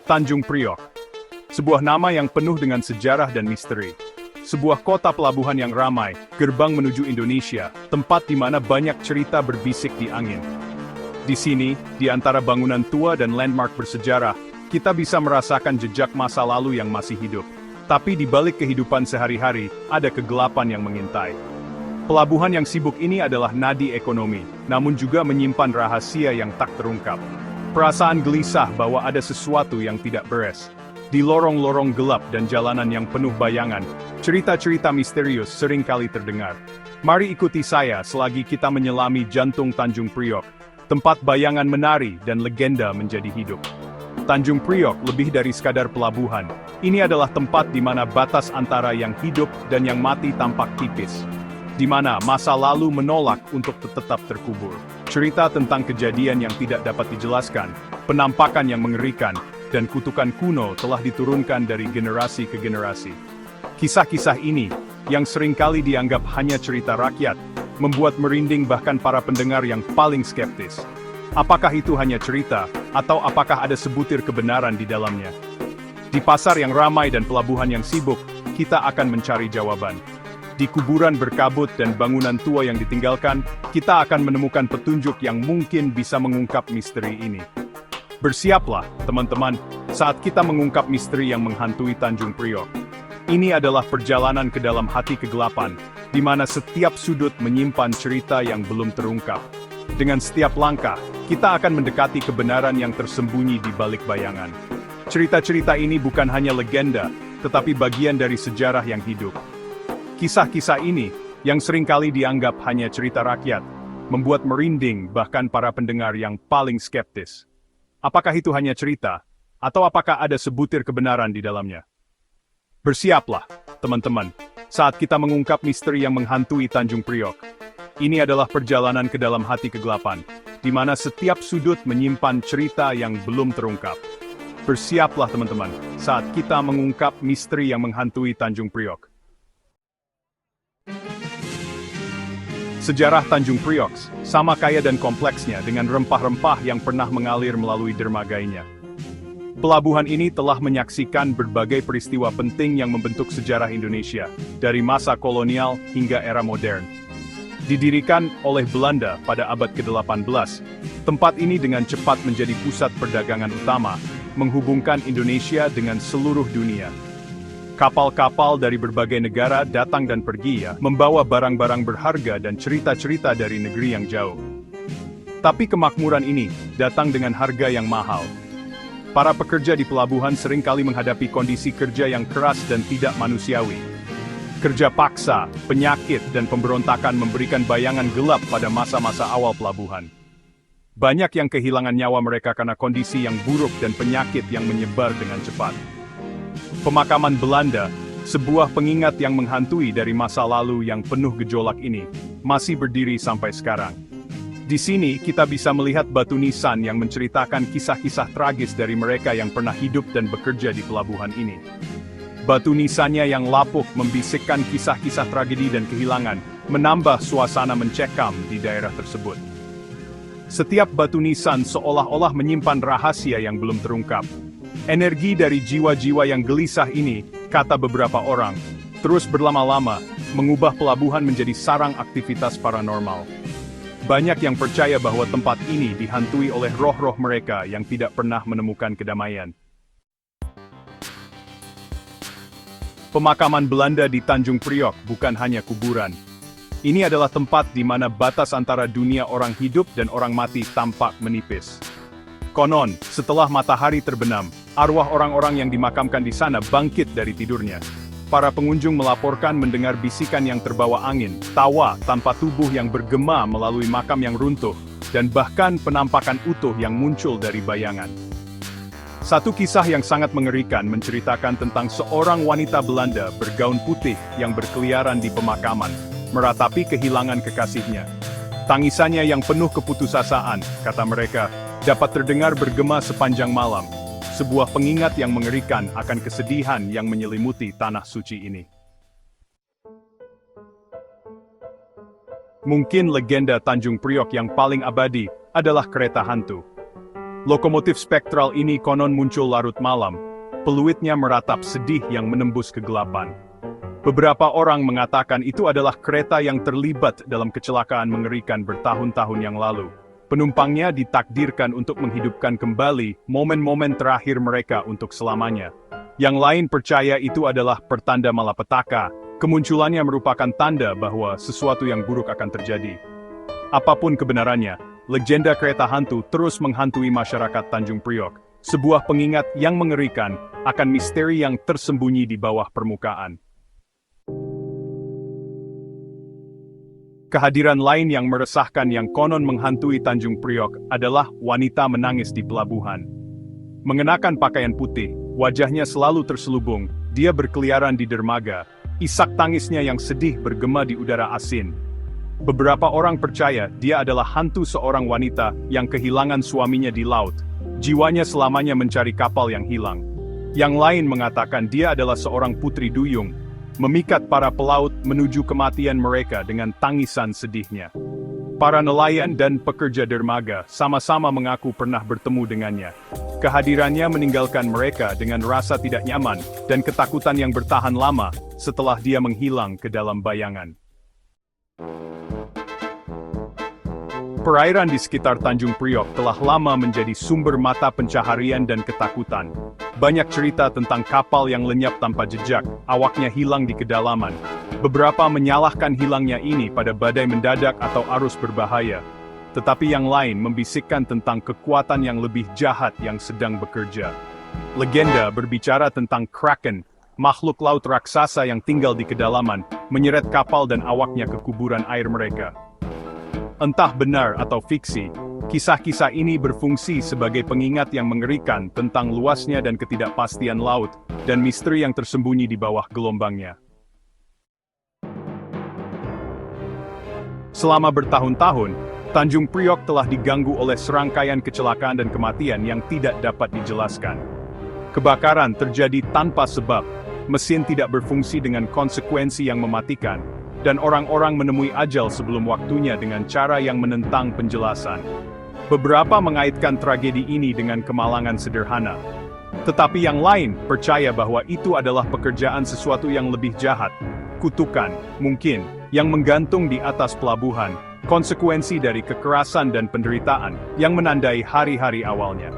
Tanjung Priok. Sebuah nama yang penuh dengan sejarah dan misteri. Sebuah kota pelabuhan yang ramai, gerbang menuju Indonesia, tempat di mana banyak cerita berbisik di angin. Di sini, di antara bangunan tua dan landmark bersejarah, kita bisa merasakan jejak masa lalu yang masih hidup. Tapi di balik kehidupan sehari-hari, ada kegelapan yang mengintai. Pelabuhan yang sibuk ini adalah nadi ekonomi, namun juga menyimpan rahasia yang tak terungkap. Perasaan gelisah bahwa ada sesuatu yang tidak beres. Di lorong-lorong gelap dan jalanan yang penuh bayangan, cerita-cerita misterius sering kali terdengar. Mari ikuti saya selagi kita menyelami jantung Tanjung Priok, tempat bayangan menari dan legenda menjadi hidup. Tanjung Priok lebih dari sekadar pelabuhan. Ini adalah tempat di mana batas antara yang hidup dan yang mati tampak tipis. Di mana masa lalu menolak untuk tetap terkubur. Cerita tentang kejadian yang tidak dapat dijelaskan, penampakan yang mengerikan, dan kutukan kuno telah diturunkan dari generasi ke generasi. Kisah-kisah ini, yang seringkali dianggap hanya cerita rakyat, membuat merinding bahkan para pendengar yang paling skeptis. Apakah itu hanya cerita, atau apakah ada sebutir kebenaran di dalamnya? Di pasar yang ramai dan pelabuhan yang sibuk, kita akan mencari jawaban. Di kuburan berkabut dan bangunan tua yang ditinggalkan, kita akan menemukan petunjuk yang mungkin bisa mengungkap misteri ini. Bersiaplah, teman-teman, saat kita mengungkap misteri yang menghantui Tanjung Priok. Ini adalah perjalanan ke dalam hati kegelapan, di mana setiap sudut menyimpan cerita yang belum terungkap. Dengan setiap langkah, kita akan mendekati kebenaran yang tersembunyi di balik bayangan. Cerita-cerita ini bukan hanya legenda, tetapi bagian dari sejarah yang hidup. Kisah-kisah ini, yang seringkali dianggap hanya cerita rakyat, membuat merinding bahkan para pendengar yang paling skeptis. Apakah itu hanya cerita, atau apakah ada sebutir kebenaran di dalamnya? Bersiaplah, teman-teman, saat kita mengungkap misteri yang menghantui Tanjung Priok. Ini adalah perjalanan ke dalam hati kegelapan, di mana setiap sudut menyimpan cerita yang belum terungkap. Bersiaplah teman-teman, saat kita mengungkap misteri yang menghantui Tanjung Priok. Sejarah Tanjung Priok sama kaya dan kompleksnya dengan rempah-rempah yang pernah mengalir melalui dermagainya. Pelabuhan ini telah menyaksikan berbagai peristiwa penting yang membentuk sejarah Indonesia, dari masa kolonial hingga era modern. Didirikan oleh Belanda pada abad ke-18, tempat ini dengan cepat menjadi pusat perdagangan utama, menghubungkan Indonesia dengan seluruh dunia. Kapal-kapal dari berbagai negara datang dan pergi membawa barang-barang berharga dan cerita-cerita dari negeri yang jauh. Tapi kemakmuran ini datang dengan harga yang mahal. Para pekerja di pelabuhan seringkali menghadapi kondisi kerja yang keras dan tidak manusiawi. Kerja paksa, penyakit, dan pemberontakan memberikan bayangan gelap pada masa-masa awal pelabuhan. Banyak yang kehilangan nyawa mereka karena kondisi yang buruk dan penyakit yang menyebar dengan cepat. Pemakaman Belanda, sebuah pengingat yang menghantui dari masa lalu yang penuh gejolak ini, masih berdiri sampai sekarang. Di sini kita bisa melihat batu nisan yang menceritakan kisah-kisah tragis dari mereka yang pernah hidup dan bekerja di pelabuhan ini. Batu nisannya yang lapuk membisikkan kisah-kisah tragedi dan kehilangan, menambah suasana mencekam di daerah tersebut. Setiap batu nisan seolah-olah menyimpan rahasia yang belum terungkap. Energi dari jiwa-jiwa yang gelisah ini, kata beberapa orang, terus berlama-lama, mengubah pelabuhan menjadi sarang aktivitas paranormal. Banyak yang percaya bahwa tempat ini dihantui oleh roh-roh mereka yang tidak pernah menemukan kedamaian. Pemakaman Belanda di Tanjung Priok bukan hanya kuburan. Ini adalah tempat di mana batas antara dunia orang hidup dan orang mati tampak menipis. Konon, setelah matahari terbenam, arwah orang-orang yang dimakamkan di sana bangkit dari tidurnya. Para pengunjung melaporkan mendengar bisikan yang terbawa angin, tawa tanpa tubuh yang bergema melalui makam yang runtuh, dan bahkan penampakan utuh yang muncul dari bayangan. Satu kisah yang sangat mengerikan menceritakan tentang seorang wanita Belanda bergaun putih yang berkeliaran di pemakaman, meratapi kehilangan kekasihnya. Tangisannya yang penuh keputusasaan, kata mereka, dapat terdengar bergema sepanjang malam. Sebuah pengingat yang mengerikan akan kesedihan yang menyelimuti tanah suci ini. Mungkin legenda Tanjung Priok yang paling abadi adalah kereta hantu. Lokomotif spektral ini konon muncul larut malam, peluitnya meratap sedih yang menembus kegelapan. Beberapa orang mengatakan itu adalah kereta yang terlibat dalam kecelakaan mengerikan bertahun-tahun yang lalu. Penumpangnya ditakdirkan untuk menghidupkan kembali momen-momen terakhir mereka untuk selamanya. Yang lain percaya itu adalah pertanda malapetaka. Kemunculannya merupakan tanda bahwa sesuatu yang buruk akan terjadi. Apapun kebenarannya, legenda kereta hantu terus menghantui masyarakat Tanjung Priok, sebuah pengingat yang mengerikan akan misteri yang tersembunyi di bawah permukaan. Kehadiran lain yang meresahkan yang konon menghantui Tanjung Priok adalah wanita menangis di pelabuhan. Mengenakan pakaian putih, wajahnya selalu terselubung, dia berkeliaran di dermaga, isak tangisnya yang sedih bergema di udara asin. Beberapa orang percaya dia adalah hantu seorang wanita yang kehilangan suaminya di laut. Jiwanya selamanya mencari kapal yang hilang. Yang lain mengatakan dia adalah seorang putri duyung, memikat para pelaut menuju kematian mereka dengan tangisan sedihnya. Para nelayan dan pekerja dermaga sama-sama mengaku pernah bertemu dengannya. Kehadirannya meninggalkan mereka dengan rasa tidak nyaman dan ketakutan yang bertahan lama setelah dia menghilang ke dalam bayangan. Perairan di sekitar Tanjung Priok telah lama menjadi sumber mata pencaharian dan ketakutan. Banyak cerita tentang kapal yang lenyap tanpa jejak, awaknya hilang di kedalaman. Beberapa menyalahkan hilangnya ini pada badai mendadak atau arus berbahaya. Tetapi yang lain membisikkan tentang kekuatan yang lebih jahat yang sedang bekerja. Legenda berbicara tentang Kraken, makhluk laut raksasa yang tinggal di kedalaman, menyeret kapal dan awaknya ke kuburan air mereka. Entah benar atau fiksi, kisah-kisah ini berfungsi sebagai pengingat yang mengerikan tentang luasnya dan ketidakpastian laut, dan misteri yang tersembunyi di bawah gelombangnya. Selama bertahun-tahun, Tanjung Priok telah diganggu oleh serangkaian kecelakaan dan kematian yang tidak dapat dijelaskan. Kebakaran terjadi tanpa sebab, mesin tidak berfungsi dengan konsekuensi yang mematikan, dan orang-orang menemui ajal sebelum waktunya dengan cara yang menentang penjelasan. Beberapa mengaitkan tragedi ini dengan kemalangan sederhana. Tetapi yang lain percaya bahwa itu adalah pekerjaan sesuatu yang lebih jahat, kutukan, mungkin, yang menggantung di atas pelabuhan, konsekuensi dari kekerasan dan penderitaan yang menandai hari-hari awalnya.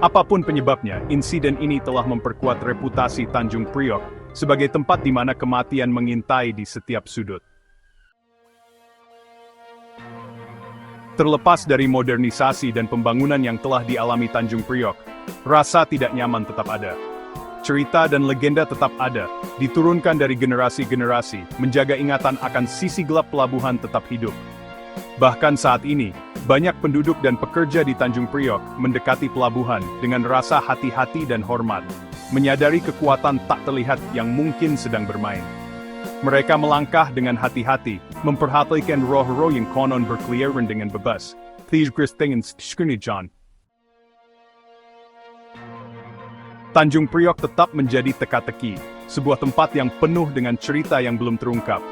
Apapun penyebabnya, insiden ini telah memperkuat reputasi Tanjung Priok sebagai tempat di mana kematian mengintai di setiap sudut. Terlepas dari modernisasi dan pembangunan yang telah dialami Tanjung Priok, rasa tidak nyaman tetap ada. Cerita dan legenda tetap ada, diturunkan dari generasi-generasi, menjaga ingatan akan sisi gelap pelabuhan tetap hidup. Bahkan saat ini, banyak penduduk dan pekerja di Tanjung Priok mendekati pelabuhan dengan rasa hati-hati dan hormat, menyadari kekuatan tak terlihat yang mungkin sedang bermain. Mereka melangkah dengan hati-hati, memperhatikan roh-roh yang konon berkeliaran dengan bebas. John. Tanjung Priok tetap menjadi teka-teki, sebuah tempat yang penuh dengan cerita yang belum terungkap.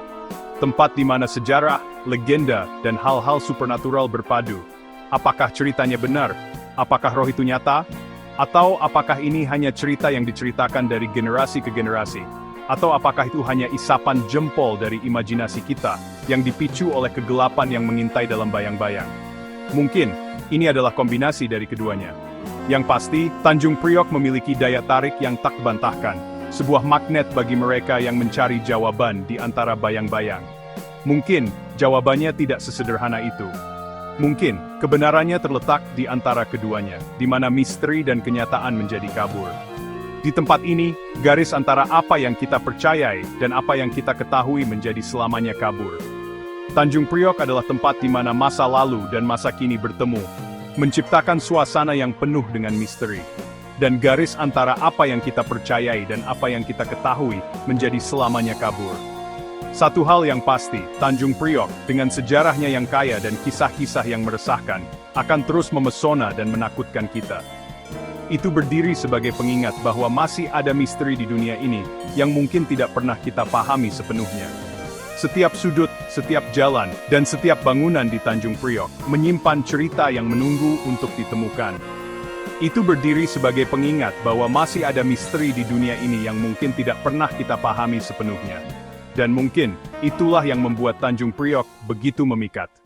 Tempat di mana sejarah, legenda, dan hal-hal supernatural berpadu. Apakah ceritanya benar? Apakah roh itu nyata? Atau apakah ini hanya cerita yang diceritakan dari generasi ke generasi? Atau apakah itu hanya isapan jempol dari imajinasi kita, yang dipicu oleh kegelapan yang mengintai dalam bayang-bayang? Mungkin, ini adalah kombinasi dari keduanya. Yang pasti, Tanjung Priok memiliki daya tarik yang tak terbantahkan, sebuah magnet bagi mereka yang mencari jawaban di antara bayang-bayang. Mungkin, jawabannya tidak sesederhana itu. Mungkin, kebenarannya terletak di antara keduanya, di mana misteri dan kenyataan menjadi kabur. Di tempat ini, garis antara apa yang kita percayai dan apa yang kita ketahui menjadi selamanya kabur. Tanjung Priok adalah tempat di mana masa lalu dan masa kini bertemu, menciptakan suasana yang penuh dengan misteri. Dan garis antara apa yang kita percayai dan apa yang kita ketahui menjadi selamanya kabur. Satu hal yang pasti, Tanjung Priok, dengan sejarahnya yang kaya dan kisah-kisah yang meresahkan, akan terus memesona dan menakutkan kita. Itu berdiri sebagai pengingat bahwa masih ada misteri di dunia ini, yang mungkin tidak pernah kita pahami sepenuhnya. Setiap sudut, setiap jalan, dan setiap bangunan di Tanjung Priok menyimpan cerita yang menunggu untuk ditemukan. Itu berdiri sebagai pengingat bahwa masih ada misteri di dunia ini yang mungkin tidak pernah kita pahami sepenuhnya. Dan mungkin, itulah yang membuat Tanjung Priok begitu memikat.